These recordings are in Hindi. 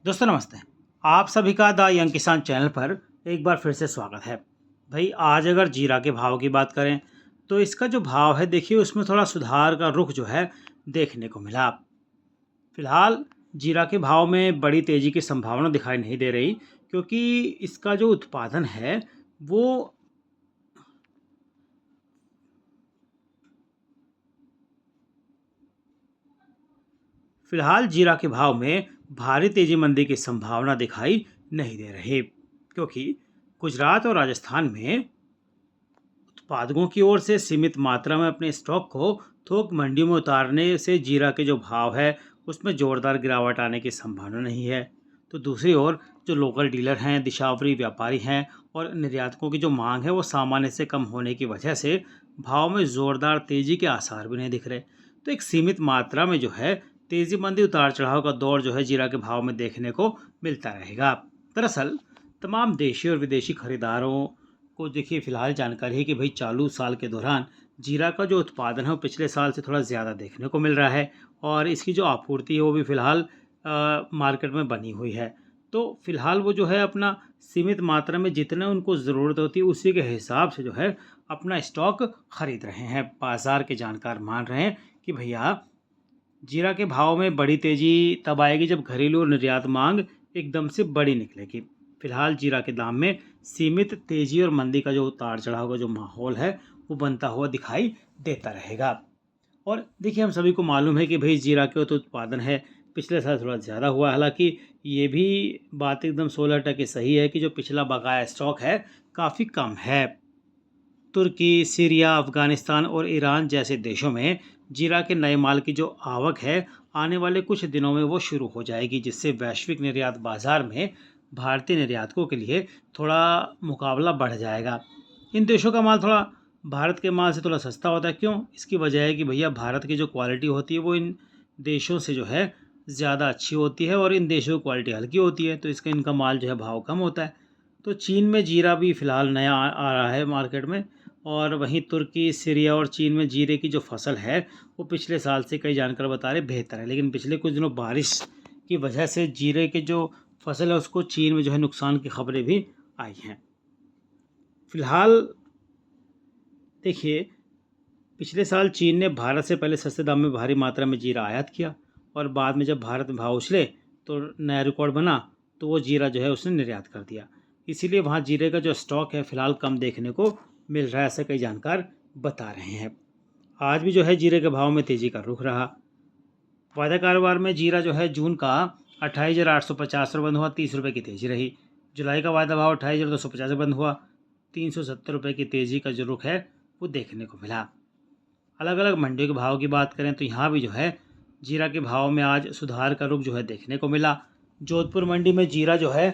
दोस्तों नमस्ते। आप सभी का द यंग किसान चैनल पर एक बार फिर से स्वागत है। भाई आज अगर जीरा के भाव की बात करें तो इसका जो भाव है देखिए उसमें थोड़ा सुधार का रुख जो है देखने को मिला। फिलहाल जीरा के भाव में बड़ी तेजी की संभावना दिखाई नहीं दे रही क्योंकि इसका जो उत्पादन है वो फिलहाल जीरा के भाव में भारी तेजी मंदी की संभावना दिखाई नहीं दे रही क्योंकि गुजरात और राजस्थान में उत्पादकों की ओर से सीमित मात्रा में अपने स्टॉक को थोक मंडियों में उतारने से जीरा के जो भाव है उसमें जोरदार गिरावट आने की संभावना नहीं है। तो दूसरी ओर जो लोकल डीलर हैं, दिशावरी व्यापारी हैं और निर्यातकों की जो मांग है वो सामान्य से कम होने की वजह से भाव में जोरदार तेजी के आसार भी नहीं दिख रहे। तो एक सीमित मात्रा में जो है तेजी मंदी उतार चढ़ाव का दौर जो है जीरा के भाव में देखने को मिलता रहेगा। दरअसल तमाम देशी और विदेशी खरीदारों को देखिए फिलहाल जानकारी है कि भाई चालू साल के दौरान जीरा का जो उत्पादन है वो पिछले साल से थोड़ा ज़्यादा देखने को मिल रहा है और इसकी जो आपूर्ति है वो भी फिलहाल मार्केट में बनी हुई है। तो फिलहाल वो जो है अपना सीमित मात्रा में जितना उनको ज़रूरत होती है उसी के हिसाब से जो है अपना स्टॉक खरीद रहे हैं। बाजार के जानकार मान रहे हैं कि भैया जीरा के भाव में बड़ी तेजी तब आएगी जब घरेलू और निर्यात मांग एकदम से बड़ी निकलेगी। फिलहाल जीरा के दाम में सीमित तेजी और मंदी का जो उतार चढ़ाव का जो माहौल है वो बनता हुआ दिखाई देता रहेगा। और देखिए हम सभी को मालूम है कि भाई जीरा के तो उत्पादन है पिछले साल थोड़ा ज़्यादा हुआ, हालांकि ये भी बात एकदम 16% सही है कि जो पिछला बकाया स्टॉक है काफ़ी कम है। तुर्की, सीरिया, अफगानिस्तान और ईरान जैसे देशों में जीरा के नए माल की जो आवक है आने वाले कुछ दिनों में वो शुरू हो जाएगी, जिससे वैश्विक निर्यात बाजार में भारतीय निर्यातकों के लिए थोड़ा मुकाबला बढ़ जाएगा। इन देशों का माल थोड़ा भारत के माल से थोड़ा सस्ता होता है। क्यों? इसकी वजह है कि भैया भारत की जो क्वालिटी होती है वो इन देशों से जो है ज़्यादा अच्छी होती है और इन देशों की क्वालिटी हल्की होती है, तो इसका इनका माल जो है भाव कम होता है। तो चीन में जीरा भी फ़िलहाल नया आ रहा है मार्केट में और वहीं तुर्की, सीरिया और चीन में जीरे की जो फसल है वो पिछले साल से कई जानकार बता रहे बेहतर है, लेकिन पिछले कुछ दिनों बारिश की वजह से जीरे की जो फसल है उसको चीन में जो है नुकसान की खबरें भी आई हैं। फिलहाल देखिए पिछले साल चीन ने भारत से पहले सस्ते दाम में भारी मात्रा में जीरा आयात किया और बाद में जब भारत में भाव उछले तो नया रिकॉर्ड बना, तो वो जीरा जो है उसने निर्यात कर दिया। इसीलिए वहाँ जीरे का जो स्टॉक है फिलहाल कम देखने को मिल रहा है, ऐसे कई जानकार बता रहे हैं। आज भी जो है जीरे के भाव में तेज़ी का रुख रहा। वायदा कारोबार में जीरा जो है जून का 28,850 रुपये बंद हुआ, 30 रुपये की तेज़ी रही। जुलाई का वायदा भाव 28,250 बंद हुआ, 370 रुपये की तेज़ी का जो रुख है वो देखने को मिला। अलग अलग मंडियों के भाव की बात करें तो यहाँ भी जो है जीरा के भाव में आज सुधार का रुख जो है देखने को मिला। जोधपुर मंडी में जीरा जो है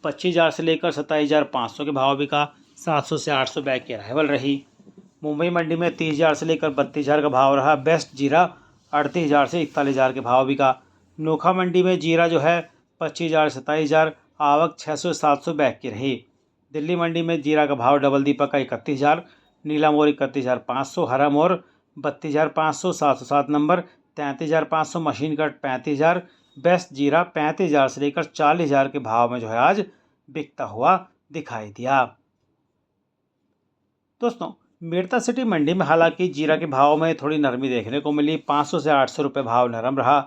25,000 से लेकर 27,500 के भाव बिका, 700 से 800 बैग की अराइवल रही। मुंबई मंडी में 30,000 से लेकर 32,000 का भाव रहा। बेस्ट जीरा 38,000 से 41,000 के भाव बिका। नोखा मंडी में जीरा जो है 25,000 से 27,000, आवक 600 से 700 बैग की रही। दिल्ली मंडी में जीरा का भाव डबल दीपक का 31,000, नीला मोर 31,500, हरा मोर 32,500, 707 नंबर 33,500, मशीन कट 35,000। बेस्ट जीरा 35,000 से लेकर 40,000 के भाव में जो है आज बिकता हुआ दिखाई दिया। दोस्तों मेड़ता सिटी मंडी में हालांकि जीरा के भाव में थोड़ी नरमी देखने को मिली। 500 से 800 रुपये भाव नरम रहा,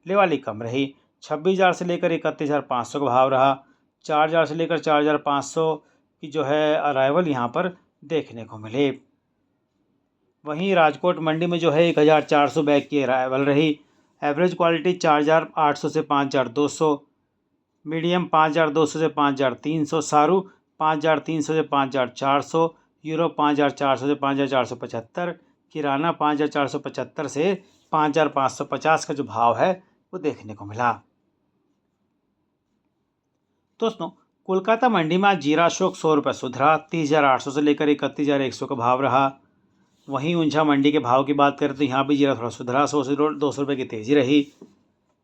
लेवाली कम रही। 26,000 से लेकर 31,500 का भाव रहा। 4,000 से लेकर 4,500 की जो है अराइवल यहाँ पर देखने को मिली। वहीं राजकोट मंडी में जो है 1,400 बैग की अराइवल रही। एवरेज क्वालिटी 4,800 से 5,200, मीडियम 5,200 से 5,300, सारू 5,300 से 5,400, यूरो 5,400 से 5,475, किराना 5,475 से 5,550 का जो भाव है वो देखने को मिला। दोस्तों कोलकाता मंडी में आज जीरा अशोक 100 रुपये सुधरा, 30,800 से लेकर 31,100 का भाव रहा। वहीं ऊंझा मंडी के भाव की बात करें तो यहाँ भी जीरा थोड़ा सुधरा, 100 से 200 रुपये की तेज़ी रही।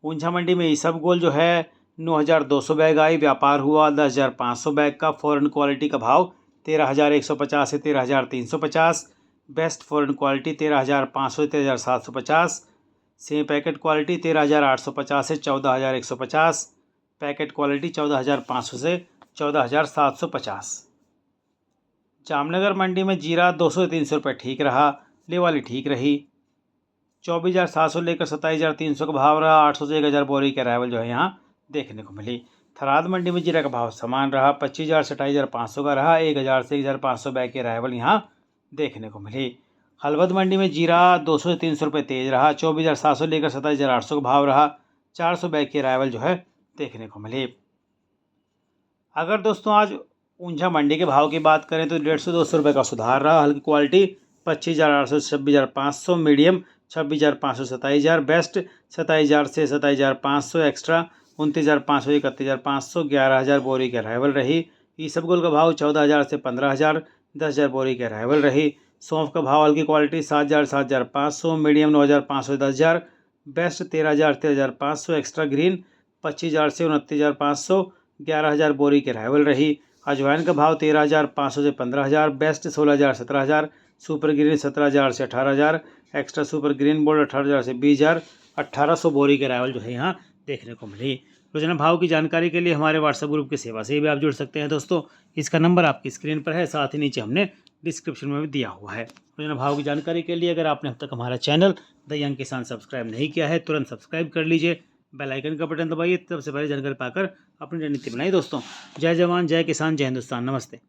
ऊंझा मंडी में ईसबगोल जो है 9,200 बैग आई, व्यापार हुआ 10,500 बैग का। फॉरेन क्वालिटी का भाव 13,150 से 13,350, बेस्ट फॉरेन क्वालिटी 13,500 से 13,750, सेम पैकेट क्वालिटी 13,850 से 14,150, पैकेट क्वालिटी 14,500 से 14,750। जामनगर मंडी में जीरा 200 से 300 रुपये ठीक रहा, लेवाली ठीक रही। 24,700 लेकर 27,300 का भाव रहा। 800 से 1,000 बोरी की अराइवल जो है यहाँ देखने को मिली। थराद मंडी में जीरा का भाव समान रहा, 25,000 से 27,500 का रहा। 1,000 से 1,500 बैग की अराइवल यहाँ देखने को मिली। हलवद मंडी में जीरा 200 से 300 रुपये तेज रहा, 24,700 लेकर 27,800 का भाव रहा। 400 बैग की अराइवल जो है देखने को मिली। अगर दोस्तों आज ऊंझा मंडी के भाव की बात करें तो 150 से 200 रुपये का सुधार रहा। हल्की क्वालिटी 25,800 से 26,500, मीडियम 26,500 से 27,000, बेस्ट 27,000 से 27,500, एक्स्ट्रा 29,500 से 31,500। 11,000 बोरी की अराइवल रही। ईसबगुल का भाव 14,000 से 15,000, 10,000 बोरी की अराइवल रही। सौंफ का भाव हल्की क्वालिटी 7,000 7,500, मीडियम 9,500 से 10,000, बेस्ट 13,000 13,500, एक्स्ट्रा ग्रीन 25,000 से 29,500। 11,000 बोरी की अराइवल रही। अजवाइन का भाव 13,500 से 15,000, बेस्ट 16,000 17,000, सुपर ग्रीन 17,000 से 18,000, एक्स्ट्रा सुपर ग्रीन बोर्ड 18,000 से 20,000। 1,800 बोरी के अराइवल जो है यहाँ देखने को मिली। रोजाना भाव की जानकारी के लिए हमारे व्हाट्सएप ग्रुप की सेवा से भी आप जुड़ सकते हैं दोस्तों। इसका नंबर आपकी स्क्रीन पर है, साथ ही नीचे हमने डिस्क्रिप्शन में भी दिया हुआ है। रोजाना भाव की जानकारी के लिए अगर आपने अब तक हमारा चैनल द यंग किसान सब्सक्राइब नहीं किया है, तुरंत सब्सक्राइब कर लीजिए, बेल आइकन का बटन दबाइए, सबसे पहले जानकारी पाकर अपनी रणनीति बनाइए दोस्तों। जय जवान, जय किसान, जय हिंदुस्तान। नमस्ते।